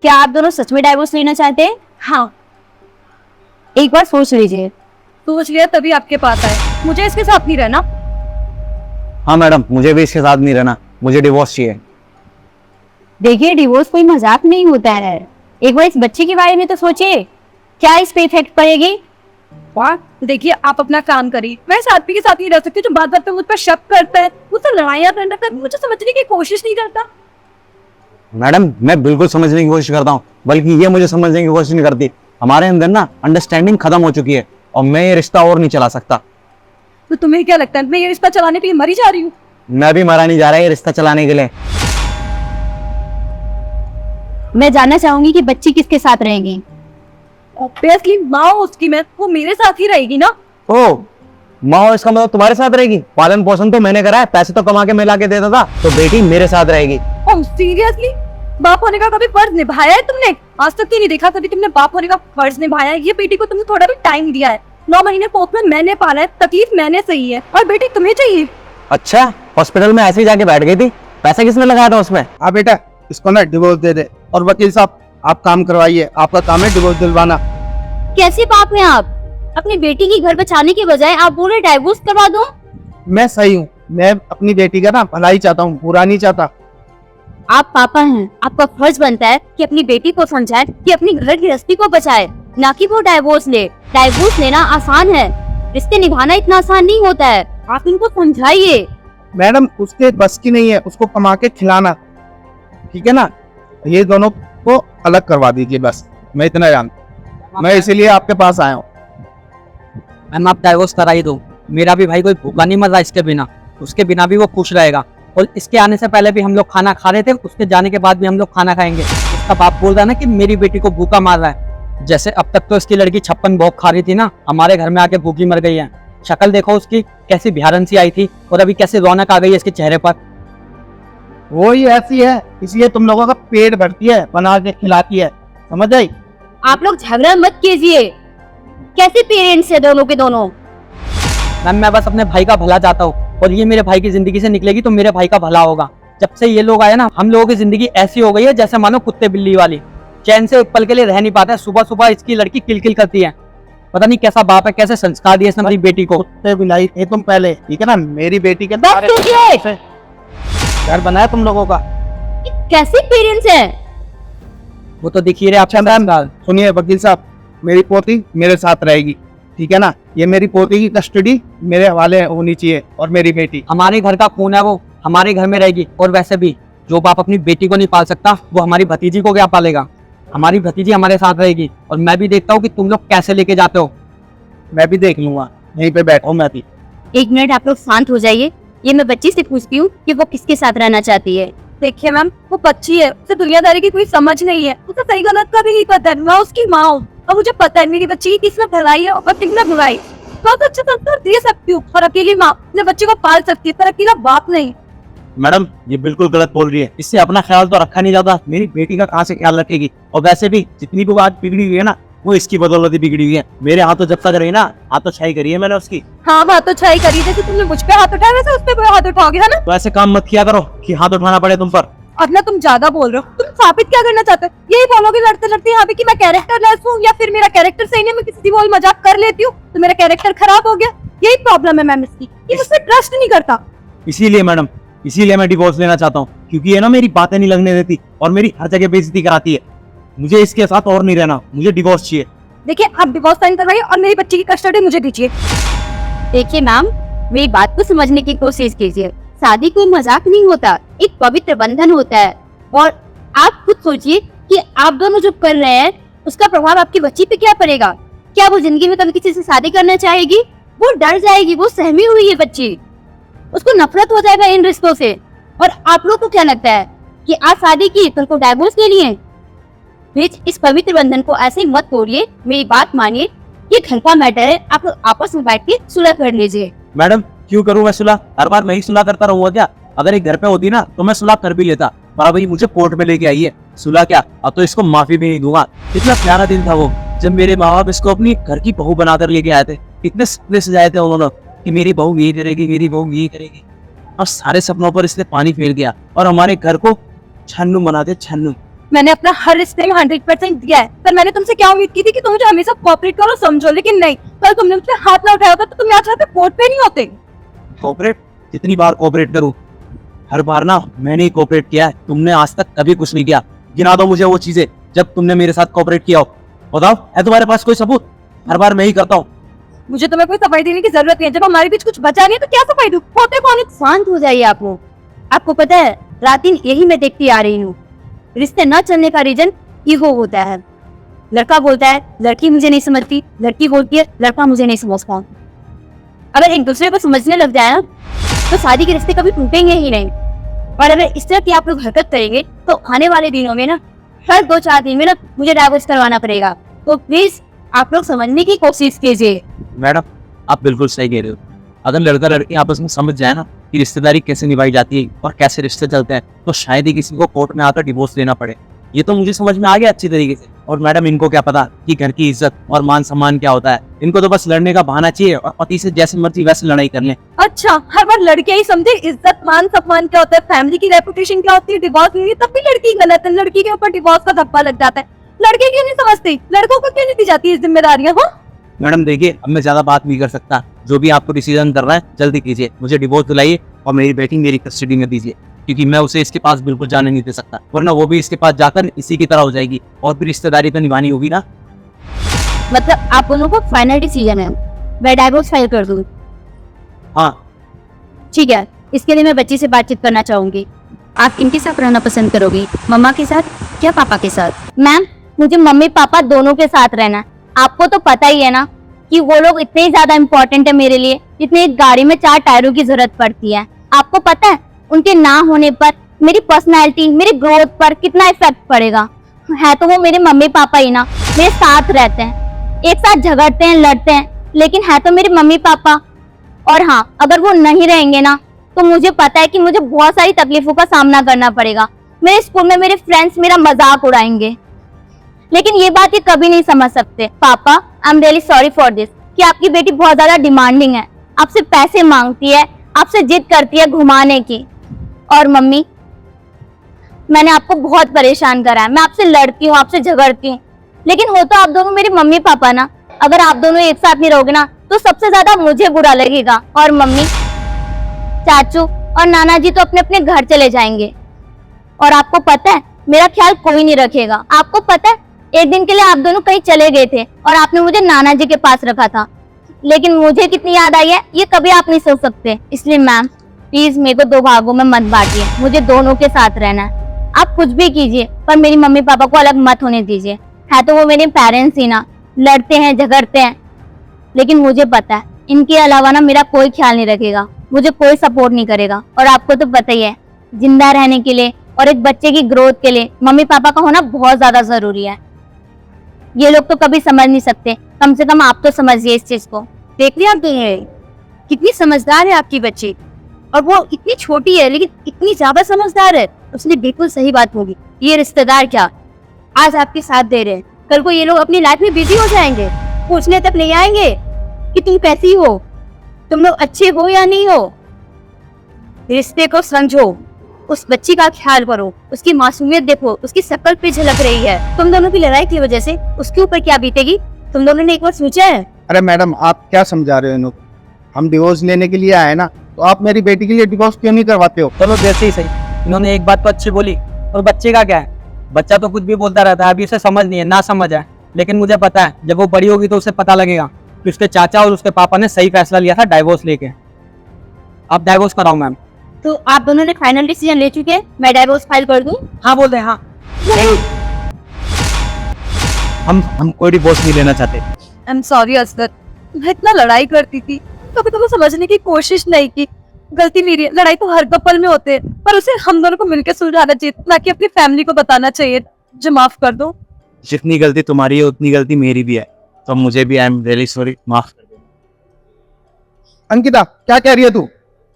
क्या आप दोनों सच में डाइवोर्स लेना चाहते हैं? हाँ, एक बार सोच लीजिए। सोच लिया तभी आपके पास आए। मुझे इसके साथ नहीं रहना। हाँ मैडम, मुझे भी इसके साथ नहीं रहना, मुझे डिवोर्स चाहिए। देखिए, डिवोर्स कोई मजाक नहीं होता है। एक बार इस बच्चे के बारे में तो सोचिए, क्या इस पे इफेक्ट पड़ेगी? वाह, देखिए आप अपना काम करिए। मैं इस आदमी के साथ नहीं रह सकती जो बात बात पे मुझ पर शक करता है, मुझसे लड़ाइयाँ करता है, मुझे समझने की कोशिश नहीं करता। मैडम, मैं बिल्कुल समझने की कोशिश करता हूँ, बल्कि ये मुझे समझने की कोशिश नहीं करती। हमारे अंदर ना अंडरस्टैंडिंग खत्म हो चुकी है और मैं ये रिश्ता और नहीं चला सकता। तो तुम्हें क्या लगता है मैं ये रिश्ता चलाने के लिए मरी जा रही हूँ? मैं भी मरा नहीं जा रहा है ये रिश्ता चलाने के लिए। मैं जानना चाहूंगी कि बच्ची किसके साथ रहेगी। ऑब्वियसली माँ उसकी, मैं वो मेरे साथ ही रहेगी ना। ओ, माँ इसका मतलब तुम्हारे साथ रहेगी? पालन पोषण तो मैंने करा है, पैसे तो कमा के मैं ला के देता था, तो बेटी मेरे साथ रहेगी। Oh seriously? बाप होने का कभी फर्ज निभाया है तुमने? आज तक तो नहीं देखा कभी तुमने बाप होने का फर्ज निभाया है। ये बेटी को तुमने थोड़ा भी टाइम दिया है। 9 महीने पोस्ट में मैंने पाला है, तकलीफ मैंने सही है, और बेटी तुम्हें चाहिए। अच्छा, हॉस्पिटल में ऐसे ही जाके बैठ गई थी? पैसा किसने लगाया था उसमें? हाँ बेटा, इसको ना डिवोर्स दे दे। और वकील साहब, आप काम करवाइए, आपका काम है डिवोर्स दिलवाना। कैसे बाप हैं आप? अपनी बेटी की घर बचाने के बजाय आप बोले डाइवोर्स करवा दो। मैं सही हूँ, मैं अपनी बेटी का ना भलाई चाहता हूँ, बुरा नहीं चाहता। आप पापा हैं, आपका फर्ज बनता है कि अपनी बेटी को समझाए कि अपनी घर गृहस्थी को बचाए, ना कि वो डाइवोर्स ले। डाइवोर्स लेना आसान है, रिश्ते निभाना इतना आसान नहीं होता है। आप इनको समझाइए। मैडम, उसके बस की नहीं है उसको कमा के खिलाना, ठीक है ना? ये दोनों को अलग करवा दीजिए बस, मैं इतना जानता। मैं इसीलिए आपके पास आया हूँ। मैम, आप डाइवोर्स करा ही दो। मेरा भी भाई कोई भूखा नहीं मर रहा इसके बिना, उसके बिना भी वो खुश रहेगा। और इसके आने से पहले भी हम लोग खाना खा रहे थे, उसके जाने के बाद भी हम लोग खाना खाएंगे। उसका बाप बोल रहा है ना कि मेरी बेटी को भूखा मार रहा है। जैसे अब तक तो इसकी लड़की 56 भोग खा रही थी ना, हमारे घर में आके भूखी मर गई है। शक्ल देखो उसकी, कैसी बिहारन सी आई थी और अभी कैसी रौनक आ गई है इसके चेहरे पर। वो ही ऐसी है, इसलिए तुम लोगों का पेट भरती है, बना के खिलाती है, समझ आई? आप लोग झगड़ा मत कीजिए। कैसे पेरेंट्स है दोनों के दोनों? मैम, मैं बस अपने भाई का भला चाहता हूँ, और ये मेरे भाई की जिंदगी से निकलेगी तो मेरे भाई का भला होगा। जब से ये लोग आए ना, हम लोगों की जिंदगी ऐसी हो गई है जैसे मानो कुत्ते बिल्ली वाली। चैन से एक पल के लिए रह नहीं पाता है। सुबह सुबह इसकी लड़की किलकिल करती है। पता नहीं कैसा बाप है, कैसे संस्कार दिए इसने हमारी बेटी को। कुत्ते बिलाई थे तुम पहले, ठीक है ना? मेरी बेटी के बस कीजिए। घर बनाया तुम लोगों का। कैसे पेरेंट्स हैं? वो तो दिखी रहे आप। अच्छा मैम, सुनिए वकील साहब, मेरी पोती मेरे साथ रहेगी, ठीक है ना? ये मेरी पोती की कस्टडी मेरे हवाले होनी चाहिए, और मेरी बेटी हमारे घर का खून है, वो हमारे घर में रहेगी। और वैसे भी जो बाप अपनी बेटी को नहीं पाल सकता, वो हमारी भतीजी को क्या पालेगा? हमारी भतीजी हमारे साथ रहेगी, और मैं भी देखता हूँ कि तुम लोग कैसे लेके जाते हो। मैं भी देख लूंगा, यहीं पे बैठा हूँ मैं भी। 1 मिनट आप लोग शांत हो जाइए। ये मैं बच्ची से पूछती हूँ कि वो किसके साथ रहना चाहती है। देखिए मैम, वो बच्ची है, उसे दुनियादारी की कोई समझ नहीं है, उसे सही गलत का भी नहीं पता है। मैं उसकी माँ हूँ और मुझे पता है मेरी बच्ची की किसने भलाई है और किसने बुराई। बहुत अच्छे संस्कार दे सकती हूँ, और अकेली माँ अपने बच्चे को पाल सकती है, पर अकेला बाप नहीं। मैडम, ये बिल्कुल गलत बोल रही है। इससे अपना ख्याल तो रखा नहीं जाता, मेरी बेटी का कहाँ से ख्याल रखेगी? और वैसे भी जितनी भी बात बिगड़ी हुई है ना, वो इसकी बदौलत ही बिगड़ी हुई है। मेरे हाथों जब तक रही ना, हाथों छाई करी है मैंने उसकी। हाँ, बात तो छाई करी, जैसे तुमने मुझ पे हाथ उठाया वैसे उस पे हाथ उठाओगे, है ना? तो ऐसे काम मत किया करो कि हाथ उठाना पड़े तुम पर। अब ना तुम ज्यादा बोल रहे हो। तुम साबित क्या करना चाहते हो? यही बोलोगे लड़ते लड़ते यहाँ पे कि मैं कैरेक्टर लेस हूँ, या फिर मेरा कैरेक्टर सही नहीं, मैं किसी भी मजाक कर लेती हूँ तो मेरा कैरेक्टर खराब हो गया। यही प्रॉब्लम है मैम इसकी, ये मुझ पे ट्रस्ट नहीं करता। इसीलिए मैडम, इसीलिए मैं डिवोर्स लेना चाहता हूँ, क्योंकि ये ना मेरी बातें नहीं लगने देती और मेरी हर जगह बेइज्जती कराती है। मुझे इसके साथ और नहीं रहना, मुझे डिवोर्स चाहिए। देखिए, आप डिवोर्स साइन करवाइए और मेरी बच्ची की कस्टडी मुझे दीजिए। देखिए मैम, मेरी बात को समझने की कोशिश कीजिए। शादी कोई मजाक नहीं होता, एक पवित्र बंधन होता है। और आप खुद सोचिए कि आप दोनों जो कर रहे हैं उसका प्रभाव आपकी बच्ची पे क्या पड़ेगा। क्या वो जिंदगी में कभी किसी से शादी करना चाहेगी? वो डर जाएगी, वो सहमी हुई है बच्ची, उसको नफरत हो जाएगा इन रिश्तों से। और आप लोग को क्या लगता है कि आज शादी की कल को डाइवोर्स ले लिए? प्लीज इस पवित्र बंधन को ऐसे मत तोड़िए, मेरी बात मानिए। ये घर का मैटर है, आप लोग आपस में बैठ के सुलह कर लीजिए। मैडम, क्यों करूँ मैं सुलह? हर बार मैं ही सुलह करता रहूंगा क्या? अगर एक घर पे होती ना तो मैं सुलह कर भी लेता, पर अभी मुझे कोर्ट में लेके आई है। सुलह क्या, अब तो इसको माफी भी नहीं दूंगा। कितना प्यारा दिन था वो, जब मेरे माँ बाप इसको अपनी घर की बहू बनाकर लेके आए थे। कितने सपने सजाए थे उन्होंने कि मेरी बहू ये करेगी, मेरी बहू ये करेगी, और सारे सपनों पर इसने पानी फेर दिया और हमारे घर को छन्नू बना दिया, छन्नू। मैंने अपना हर रिश्ते में 100% दिया है, पर मैंने तुमसे क्या उम्मीद की थी कि तुम मुझे हमेशा कोऑपरेट करो, समझो, लेकिन नहीं। कल तुमने मुझसे हाथ ना उठाया होता तो तुम आज यहाँ पे कोर्ट पे नहीं होते। कोऑपरेट? कितनी बार कोऑपरेट करूं? हर बार ना मैंने ही कोऑपरेट किया है, तुमने आज तक कभी कुछ नहीं किया। गिना दो मुझे वो चीजें जब तुमने मेरे साथ कोऑपरेट किया हो, बताओ, है तुम्हारे पास कोई सबूत? हर बार मैं ही करता हूँ। मुझे तुम्हें कोई सफाई देने की जरूरत नहीं है। जब हमारे बीच कुछ बचा नहीं है तो क्या सफाई दूं? होते कौन है? शांत हो जाइए आप लोग। आपको पता है रात दिन यही मैं देखती आ रही हूँ, रिश्ते न चलने का रीजन ईगो होता है। लड़का बोलता है लड़की मुझे नहीं समझती, लड़की बोलती है लड़का मुझे नहीं समझता। अगर एक दूसरे को समझने लग जाए ना तो शादी के रिश्ते कभी टूटेंगे ही नहीं। और अगर इस तरह की आप लोग हरकत करेंगे तो आने वाले दिनों में ना हर 2-4 दिन में ना मुझे डाइवोर्स करवाना पड़ेगा। तो प्लीज आप लोग समझने की कोशिश कीजिए। मैडम, आप बिल्कुल सही कह रहे हो। अगर लड़का लड़की आपस में समझ जाए ना कि रिश्तेदारी कैसे निभाई जाती है और कैसे रिश्ते चलते हैं, तो शायद ही किसी को कोर्ट में आकर डिवोर्स लेना पड़े। ये तो मुझे समझ में आ गया अच्छी तरीके से। और मैडम, इनको क्या पता कि घर की इज्जत और मान सम्मान क्या होता है। इनको तो बस लड़ने का बहाना चाहिए और पति से जैसे मर्जी वैसे लड़ाई कर लें। अच्छा, हर बार लड़कियां ही समझे इज्जत मान सम्मान क्या होता है, फैमिली की रेपुटेशन क्या होती है, डिवोर्स नहीं है, तब भी लड़की गलत है। लड़की के ऊपर डिवोर्स का धब्बा लग जाता है। लड़के क्यों नहीं समझते? लड़कों को क्यों नहीं दी जाती ये जिम्मेदारियां? हाँ, मैडम देखिए, अब मैं ज्यादा बात नहीं कर सकता। जो भी आपको डिसीजन करना है जल्दी कीजिए, मुझे डिवोर्स दिलाइए और मेरी बेटी मेरी कस्टडी में दीजिए, क्योंकि मैं उसे इसके पास बिल्कुल जाने नहीं दे सकता, वरना वो भी इसके पास जाकर इसी की तरह हो जाएगी और फिर रिश्तेदारी तो निभानी होगी ना। मतलब आप दोनों को फाइनल डिसीजन है, मैं डाइवोर्स फाइल कर दूँ? हाँ। ठीक है, इसके लिए मैं बच्ची से बातचीत करना चाहूंगी। आप किनके साथ रहना पसंद करोगी, मम्मा के साथ या पापा के साथ? मैम, मुझे मम्मी पापा दोनों के साथ रहना। आपको तो पता ही है ना कि वो लोग इतने ही ज्यादा इम्पोर्टेंट है मेरे लिए जितने एक गाड़ी में 4 टायरों की जरूरत पड़ती है। आपको पता है उनके ना होने पर मेरी पर्सनैलिटी, मेरी ग्रोथ पर कितना इफेक्ट पड़ेगा। है तो वो मेरे मम्मी पापा ही ना, मेरे साथ रहते हैं, एक साथ झगड़ते हैं, लड़ते हैं, लेकिन है तो मेरे मम्मी पापा। और हाँ, अगर वो नहीं रहेंगे ना तो मुझे पता है कि मुझे बहुत सारी तकलीफों का सामना करना पड़ेगा। मेरे स्कूल में मेरे फ्रेंड्स मेरा मजाक उड़ाएंगे, लेकिन ये बात ये कभी नहीं समझ सकते। पापा, I am really sorry for this कि आपकी बेटी बहुत ज्यादा डिमांडिंग है, आपसे पैसे मांगती है, आपसे जिद करती है घुमाने की। और मम्मी, मैंने आपको बहुत परेशान करा है, मैं आपसे लड़ती हूँ, आपसे झगड़ती हूँ, लेकिन हो तो आप दोनों मेरे मम्मी पापा ना। अगर आप दोनों एक साथ नहीं रहोगे ना तो सबसे ज्यादा मुझे बुरा लगेगा। और मम्मी, चाचू और नाना जी तो अपने अपने घर चले जाएंगे और आपको पता है मेरा ख्याल कोई नहीं रखेगा। आपको पता है एक दिन के लिए आप दोनों कहीं चले गए थे और आपने मुझे नाना जी के पास रखा था, लेकिन मुझे कितनी याद आई है ये कभी आप नहीं सोच सकते। इसलिए मैम प्लीज मेरे को 2 भागों में मत बांटिए, मुझे दोनों के साथ रहना है। आप कुछ भी कीजिए पर मेरी मम्मी पापा को अलग मत होने दीजिए। है तो वो मेरे पेरेंट्स ही ना, लड़ते हैं झगड़ते हैं, लेकिन मुझे पता है इनके अलावा ना मेरा कोई ख्याल नहीं रखेगा, मुझे कोई सपोर्ट नहीं करेगा। और आपको तो पता ही है जिंदा रहने के लिए और एक बच्चे की ग्रोथ के लिए मम्मी पापा का होना बहुत ज्यादा जरूरी है। ये लोग तो कभी समझ नहीं सकते, कम से कम आप तो समझिए इस चीज को। देख लिया आपने कितनी समझदार है आपकी बच्ची, और वो इतनी छोटी है लेकिन इतनी ज्यादा समझदार है। उसने बिल्कुल सही बात होगी। ये रिश्तेदार क्या आज आपके साथ दे रहे हैं, कल को ये लोग अपनी लाइफ में बिजी हो जाएंगे, पूछने तक नहीं आएंगे कि तुम कैसी हो, तुम लोग अच्छे हो या नहीं हो। रिश्ते को समझो, उस बच्ची का ख्याल करो, उसकी मासूमियत देखो, उसकी शक्ल पे झलक रही है। तुम दोनों की लड़ाई की वजह से उसके ऊपर क्या बीतेगी तुम दोनों ने एक बार सोचा है? अरे मैडम, आप क्या समझा रहे हो इनको? हम डिवोर्स लेने के लिए आए ना, तो आप मेरी बेटी के लिए डिवोर्स क्यों नहीं करवाते हो? चलो जैसे ही सही, इन्होंने एक बात तो अच्छी बोली, और बच्चे का क्या है, बच्चा तो कुछ भी बोलता रहता है, अभी उसे समझ नहीं है, ना समझ है, लेकिन मुझे पता है जब वो बड़ी होगी तो उसे पता लगेगा कि उसके चाचा और उसके पापा ने सही फैसला लिया था डाइवोर्स लेके। आप डाइवोर्स कराओ मैम। तो आप दोनों ने फाइनल डिसीजन ले चुके हैं, मैं डाइवोर्स फाइल कर दूं? हाँ बोल रहे, हाँ। हम कोई डिवोर्स नहीं लेना चाहते। आई एम सॉरी असगर, मैं इतना लड़ाई करती थी, कभी तुम्हें समझने की कोशिश नहीं की। गलती मेरी है, लड़ाई तो हर कपल में होते हैं, पर उसे हम दोनों को मिलकर सुलझाना चाहिए, ना कि अपनी फैमिली को बताना चाहिए। मुझे माफ कर दो। जितनी गलती तुम्हारी है उतनी गलती मेरी भी है, तो मुझे भी आई एम रियली सॉरी, माफ कर दो। अंकिता, क्या कह रही है तू?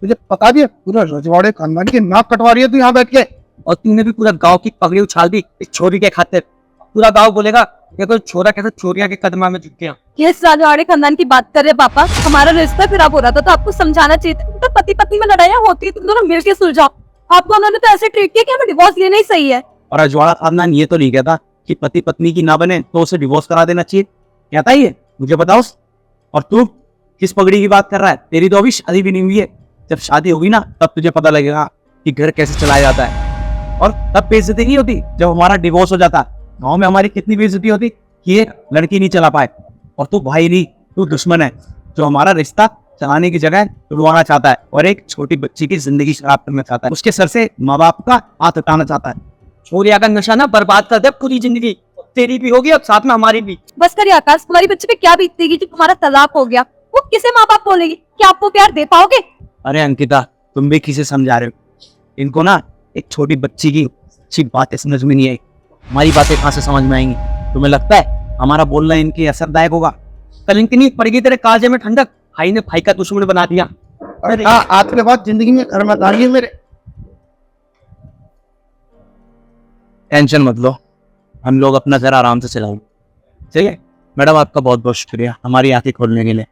तुझे पता भी है पूरा रजवाड़े खानदान की नाक कटवा रही है तू यहाँ बैठ के। और तूने भी पूरा गांव की पगड़ी उछाल दी एक छोरी के खातिर। पूरा गांव बोलेगा कि कोई छोरा कैसे चोरिया के कदमा में झुक गया। ये राजवाड़े खानदान की बात कर रहे पापा, हमारा रिश्ता खराब हो रहा था तो आपको समझाना चाहिए था। तो पति पत्नी में लड़ाइयाँ होती है, तुम दोनों मिलकर सुलझाओ। आप दोनों ने तो ऐसे ट्रीट किया कि हमें डिवोर्स लेना ही सही है। और अजवाड़ा खानदान ये तो नहीं कहता कि पति पत्नी की ना बने तो उसे डिवोर्स करा देना चाहिए, कहता ही है? मुझे बताओ। और तू किस पगड़ी की बात कर रहा है? तेरी तो अभी शादी भी नहीं हुई है। जब शादी होगी ना तब तुझे पता लगेगा कि घर कैसे चलाया जाता है। और तब बेइज्जती नहीं होती जब हमारा डिवोर्स हो जाता। गाँव में हमारी कितनी बेइज्जती होती कि ये लड़की नहीं चला पाए। और तू भाई नहीं, तू दुश्मन है जो हमारा रिश्ता चलाने की जगह तोड़वाना चाहता है और एक छोटी बच्ची की जिंदगी खराब करना चाहता है। उसके सर से माँ बाप का हाथ हटाना चाहता है। छोरिया का नशा ना बर्बाद कर दे पूरी जिंदगी, तेरी भी होगी और साथ में हमारी भी। बस करिए आकाश, तुम्हारी बच्चे पे क्या बीतेगी जो तुम्हारा तलाक हो गया? वो किसे माँ बाप बोलेगी? क्या आपको प्यार दे पाओगे? अरे अंकिता, तुम भी किसे समझा रहे हो? इनको ना एक छोटी बच्ची की अच्छी बातें समझ में नहीं आई, हमारी बातें कहाँ से समझ में आएंगी? तुम्हें लगता है हमारा बोलना इनके असरदायक होगा? कलंक नहीं पड़ेगी तेरे काजे में ठंडक। भाई ने भाई का दुश्मन बना दिया। अरे आज के बाद जिंदगी में घर मत आइए मेरे। टेंशन मत लो, हम लोग अपना घर आराम से चलाएंगे, ठीक है? मैडम आपका बहुत बहुत शुक्रिया हमारी आंखें खोलने के लिए।